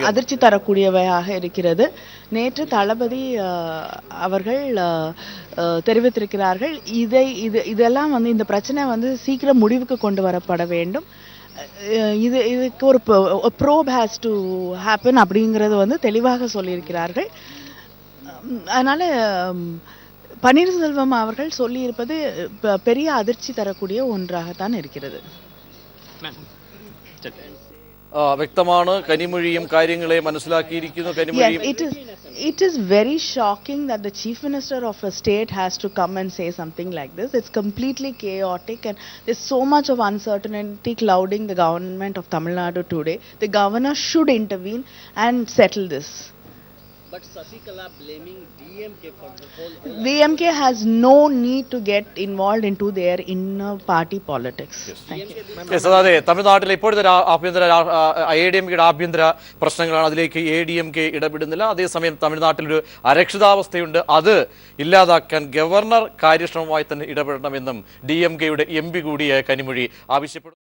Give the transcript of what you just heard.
அதிர்ச்சி தரக்கூடியவையாக இருக்கிறது. நேற்று தளபதி அவர்கள் தெரிவித்திருக்கிறார்கள், இதெல்லாம் இந்த பிரச்சனை சீக்கிரம் முடிவுக்கு கொண்டு வரப்பட வேண்டும். இதுக்கு ஒரு ப்ரோப் ஹேஸ் டு ஹேப்பன் அப்படிங்கிறது தெளிவாக சொல்லியிருக்கிறார்கள். அதனால பன்னீர்செல்வம் அவர்கள் சொல்லியிருப்பது பெரிய அதிர்ச்சி தரக்கூடிய ஒன்றாகத்தான் இருக்கிறது. വ്യക്തമാണ് കനിമൊഴിയും കാര്യങ്ങളെ മനസ്സിലാക്കിയിരിക്കുന്നു. It is very shocking that the chief minister of a state has to come and say something like this. It's completely chaotic and there's so much of uncertainty clouding the government of Tamil Nadu today. The governor should intervene and settle this. But Sasikala blaming DMK for the whole... DMK has no need to get involved into their inner party politics. Yes, അതെ, തമിഴ്നാട്ടിലെ ഇപ്പോഴത്തെ ആഭ്യന്തര ADMKയുടെ ആഭ്യന്തര പ്രശ്നങ്ങളാണ്. അതിലേക്ക് ADMK ഇടപെടുന്നില്ല. അതേസമയം തമിഴ്നാട്ടിലൊരു അരക്ഷിതാവസ്ഥയുണ്ട്. അത് ഇല്ലാതാക്കാൻ ഗവർണർ കാര്യക്ഷമമായി തന്നെ ഇടപെടണമെന്നും DMKയുടെ MP കൂടിയായ കനിമൊഴി ആവശ്യപ്പെടുന്നു.